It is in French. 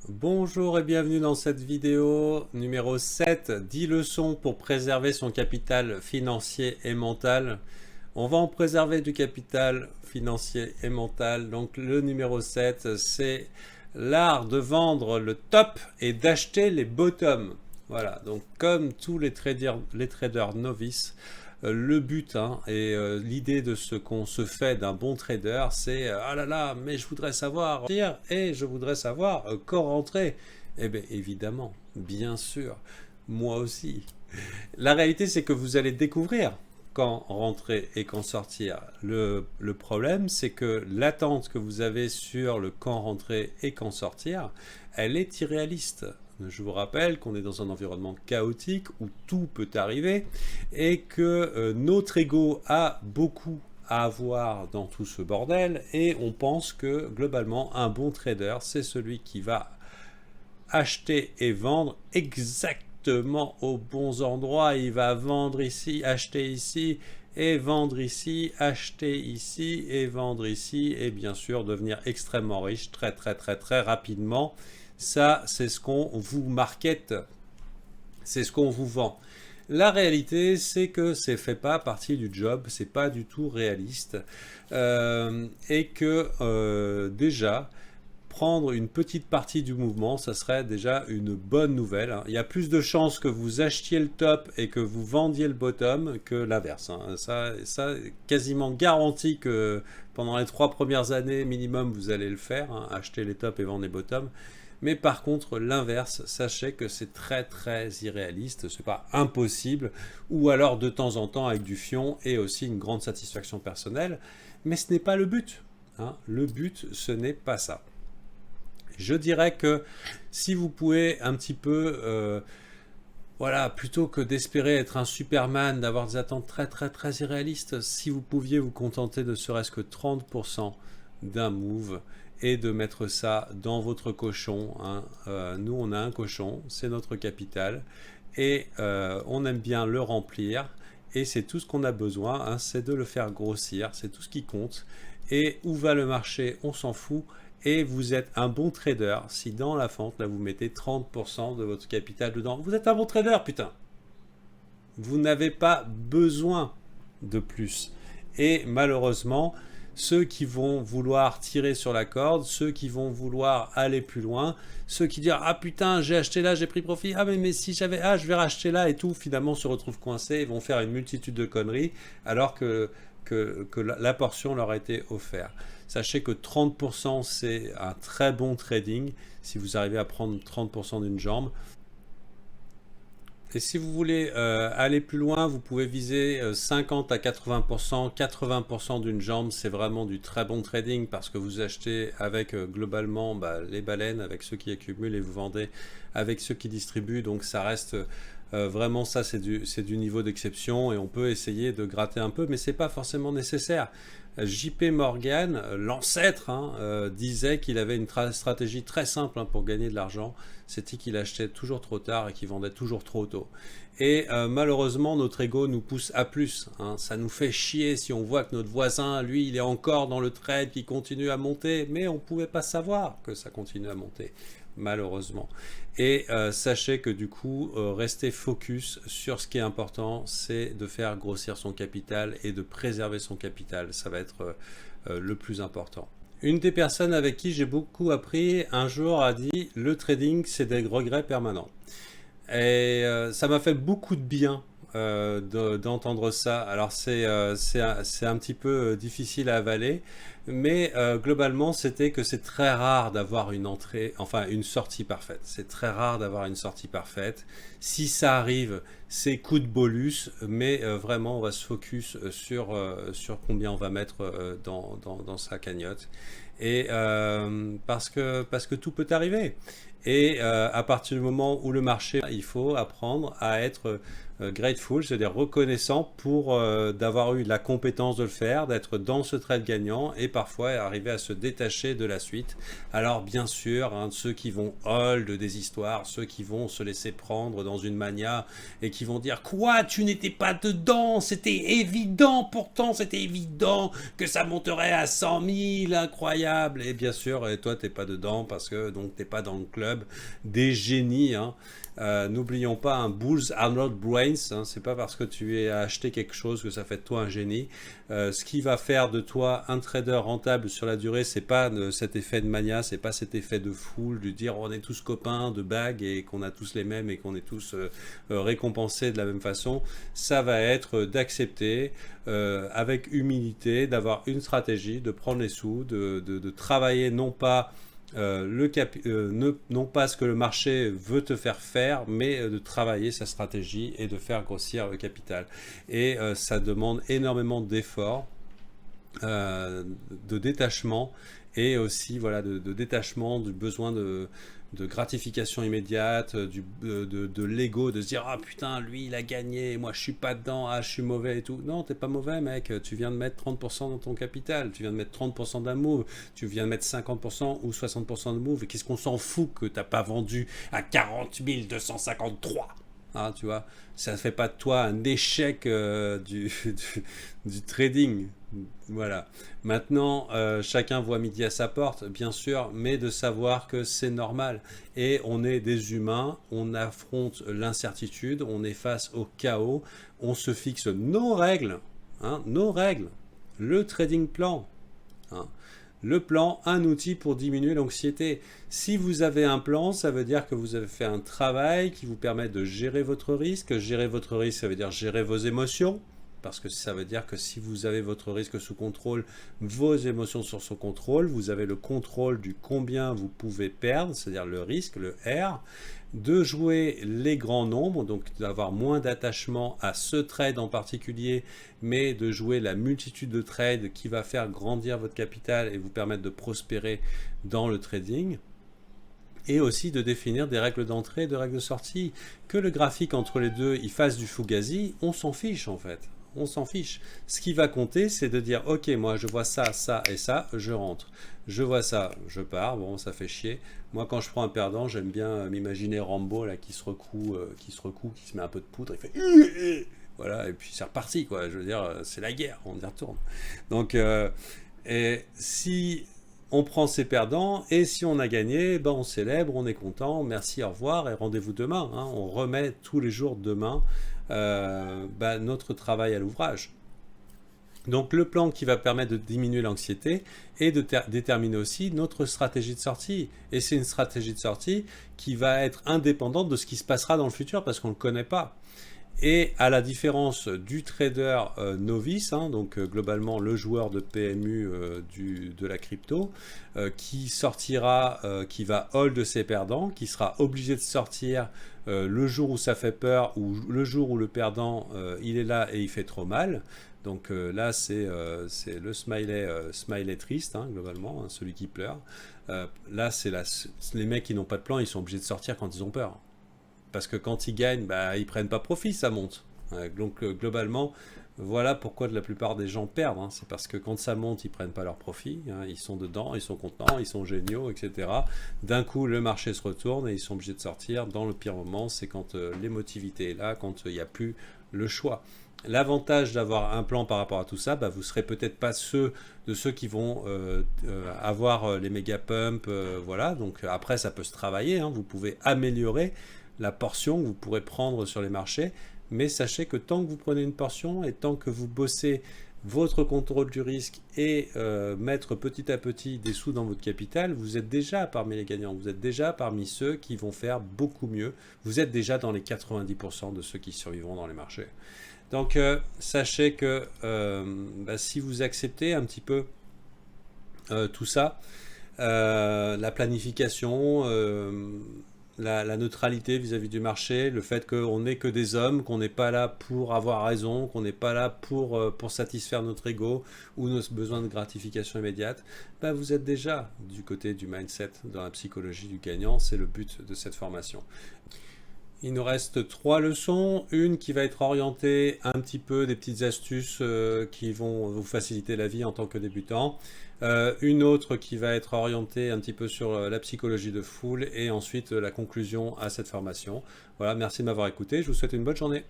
Bonjour et bienvenue dans cette vidéo numéro 7, 10 leçons pour préserver son capital financier et mental. On va en préserver du capital financier et mental. Donc le numéro 7, c'est l'art de vendre le top et d'acheter les bottoms. Voilà, donc comme tous les traders novices, le but et l'idée de ce qu'on se fait d'un bon trader, c'est ah là là, mais je voudrais savoir et je voudrais savoir quand rentrer. Eh bien évidemment, bien sûr, moi aussi. La réalité, c'est que vous allez découvrir quand rentrer et quand sortir. Le problème, c'est que l'attente que vous avez sur le quand rentrer et quand sortir, elle est irréaliste. Je vous rappelle qu'on est dans un environnement chaotique où tout peut arriver et que notre ego a beaucoup à avoir dans tout ce bordel et on pense que globalement un bon trader, c'est celui qui va acheter et vendre exactement aux bons endroits. Il va vendre ici, acheter ici et vendre ici, acheter ici et vendre ici et bien sûr devenir extrêmement riche très rapidement. Ça, c'est ce qu'on vous market, c'est ce qu'on vous vend. La réalité, c'est que ça ne fait pas partie du job, c'est pas du tout réaliste et que déjà prendre une petite partie du mouvement, ça serait déjà une bonne nouvelle. Il y a plus de chances que vous achetiez le top et que vous vendiez le bottom que l'inverse. Ça, quasiment garanti que pendant les 3 premières années minimum, vous allez le faire, acheter les tops et vendre les bottoms. Mais par contre, l'inverse, sachez que c'est très irréaliste, c'est pas impossible, ou alors de temps en temps avec du fion et aussi une grande satisfaction personnelle, mais ce n'est pas le but. Le but, ce n'est pas ça. Je dirais que si vous pouvez un petit peu, voilà, plutôt que d'espérer être un Superman, d'avoir des attentes très irréalistes, si vous pouviez vous contenter de serait-ce que 30% d'un move et de mettre ça dans votre cochon. Nous, on a un cochon, c'est notre capital et on aime bien le remplir et c'est tout ce qu'on a besoin, c'est de le faire grossir, c'est tout ce qui compte. Et où va le marché, on s'en fout. Et vous êtes un bon trader si dans la fente, là, vous mettez 30% de votre capital dedans. Vous êtes un bon trader, putain. Vous n'avez pas besoin de plus. Et malheureusement, ceux qui vont vouloir tirer sur la corde, ceux qui vont vouloir aller plus loin, ceux qui disent ah putain j'ai acheté là, j'ai pris profit, ah mais si j'avais, je vais racheter là et tout, finalement se retrouvent coincés et vont faire une multitude de conneries alors que la portion leur a été offerte. Sachez que 30% c'est un très bon trading si vous arrivez à prendre 30% d'une jambe. Et si vous voulez aller plus loin, vous pouvez viser 50 à 80%. 80% d'une jambe, c'est vraiment du très bon trading parce que vous achetez avec globalement les baleines, avec ceux qui accumulent et vous vendez avec ceux qui distribuent. Donc ça reste vraiment ça, c'est du niveau d'exception et on peut essayer de gratter un peu, mais c'est pas forcément nécessaire. JP Morgan, l'ancêtre, disait qu'il avait une stratégie très simple pour gagner de l'argent, c'était qu'il achetait toujours trop tard et qu'il vendait toujours trop tôt. Et malheureusement, notre ego nous pousse à plus. Ça nous fait chier si on voit que notre voisin, lui, il est encore dans le trade qui continue à monter, mais on ne pouvait pas savoir que ça continue à monter, malheureusement. Et sachez que du coup, restez focus sur ce qui est important, c'est de faire grossir son capital et de préserver son capital. Ça va être le plus important. Une des personnes avec qui j'ai beaucoup appris un jour a dit « Le trading, c'est des regrets permanents ». Et ça m'a fait beaucoup de bien d'entendre ça. Alors c'est un petit peu difficile à avaler, mais globalement c'était que c'est très rare d'avoir une entrée, enfin une sortie parfaite. C'est très rare d'avoir une sortie parfaite. Si ça arrive, c'est coup de bolus, mais vraiment on va se focus sur combien on va mettre dans sa cagnotte. Et parce que tout peut arriver. Et à partir du moment où le marché, il faut apprendre à être grateful, c'est-à-dire reconnaissant pour d'avoir eu la compétence de le faire, d'être dans ce trade gagnant et parfois arriver à se détacher de la suite. Alors bien sûr, hein, ceux qui vont hold des histoires, ceux qui vont se laisser prendre dans une mania et qui vont dire quoi, tu n'étais pas dedans, c'était évident, pourtant c'était évident que ça monterait à 100 000, incroyable. Et bien sûr, et toi t'es pas dedans parce que donc t'es pas dans le club des génies, hein. N'oublions pas, un bulls are not brains, hein, c'est pas parce que tu as acheté quelque chose que ça fait de toi un génie. Ce qui va faire de toi un trader rentable sur la durée, c'est pas cet effet de mania, c'est pas cet effet de foule, de dire on est tous copains de bagues et qu'on a tous les mêmes et qu'on est tous récompensés de la même façon. Ça va être d'accepter avec humilité, d'avoir une stratégie, de prendre les sous, de travailler non pas non pas ce que le marché veut te faire, mais de travailler sa stratégie et de faire grossir le capital. Et ça demande énormément d'efforts, de détachement et aussi voilà, de détachement du besoin de gratification immédiate, de l'ego, de se dire ah putain lui il a gagné, moi je suis pas dedans, ah je suis mauvais et tout. Non, t'es pas mauvais mec, tu viens de mettre 30% dans ton capital, tu viens de mettre 30% d'un move, tu viens de mettre 50% ou 60% de move, et qu'est-ce qu'on s'en fout que t'as pas vendu à 40 253? Ah, tu vois, ça ne fait pas de toi un échec du trading. Voilà. Maintenant, chacun voit midi à sa porte, bien sûr, mais de savoir que c'est normal. Et on est des humains, on affronte l'incertitude, on est face au chaos, on se fixe nos règles, hein, nos règles, le trading plan. Hein. Le plan, un outil pour diminuer l'anxiété. Si vous avez un plan, ça veut dire que vous avez fait un travail qui vous permet de gérer votre risque. Gérer votre risque, ça veut dire gérer vos émotions. Parce que ça veut dire que si vous avez votre risque sous contrôle, vos émotions sont sous contrôle. Vous avez le contrôle du combien vous pouvez perdre, c'est-à-dire le risque, le R. De jouer les grands nombres, donc d'avoir moins d'attachement à ce trade en particulier, mais de jouer la multitude de trades qui va faire grandir votre capital et vous permettre de prospérer dans le trading. Et aussi de définir des règles d'entrée et de règles de sortie. Que le graphique entre les deux, il fasse du fugazi, on s'en fiche en fait. On s'en fiche. Ce qui va compter, c'est de dire, ok, moi je vois ça, ça et ça, je rentre. Je vois ça, je pars, bon, ça fait chier. Moi, quand je prends un perdant, j'aime bien m'imaginer Rambo là, qui se recoue, qui se met un peu de poudre, il fait... Voilà, et puis c'est reparti, quoi. Je veux dire, c'est la guerre, on y retourne. Donc, et si on prend ses perdants, et si on a gagné, ben on célèbre, on est content, merci, au revoir, et rendez-vous demain. Hein. On remet tous les jours demain notre travail à l'ouvrage. Donc le plan qui va permettre de diminuer l'anxiété et de déterminer aussi notre stratégie de sortie. Et c'est une stratégie de sortie qui va être indépendante de ce qui se passera dans le futur parce qu'on ne le connaît pas. Et à la différence du trader novice, hein, donc globalement le joueur de PMU de la crypto, qui sortira, qui va hold ses perdants, qui sera obligé de sortir le jour où ça fait peur ou le jour où le perdant il est là et il fait trop mal. Donc là c'est le smiley triste, hein, globalement, hein, celui qui pleure. Là c'est les mecs qui n'ont pas de plan, ils sont obligés de sortir quand ils ont peur. Parce que quand ils gagnent, bah, ils prennent pas profit, ça monte. Donc globalement, voilà pourquoi la plupart des gens perdent. Hein. C'est parce que quand ça monte, ils prennent pas leur profit. Hein. Ils sont dedans, ils sont contents, ils sont géniaux, etc. D'un coup, le marché se retourne et ils sont obligés de sortir. Dans le pire moment, c'est quand l'émotivité est là, quand il n'y a plus le choix. L'avantage d'avoir un plan par rapport à tout ça, bah, vous ne serez peut-être pas ceux qui vont avoir les méga pumps. Voilà. Donc après, ça peut se travailler. Hein. Vous pouvez améliorer la portion que vous pourrez prendre sur les marchés, mais sachez que tant que vous prenez une portion et tant que vous bossez votre contrôle du risque et mettre petit à petit des sous dans votre capital, vous êtes déjà parmi les gagnants, vous êtes déjà parmi ceux qui vont faire beaucoup mieux, vous êtes déjà dans les 90% de ceux qui survivront dans les marchés. Donc sachez que si vous acceptez un petit peu tout ça, la planification, la neutralité vis-à-vis du marché, le fait qu'on n'est que des hommes, qu'on n'est pas là pour avoir raison, qu'on n'est pas là pour satisfaire notre ego ou nos besoins de gratification immédiate, bah vous êtes déjà du côté du mindset, dans la psychologie du gagnant, c'est le but de cette formation. Il nous reste 3 leçons. Une qui va être orientée un petit peu des petites astuces qui vont vous faciliter la vie en tant que débutant. Une autre qui va être orientée un petit peu sur la psychologie de foule et ensuite la conclusion à cette formation. Voilà, merci de m'avoir écouté. Je vous souhaite une bonne journée.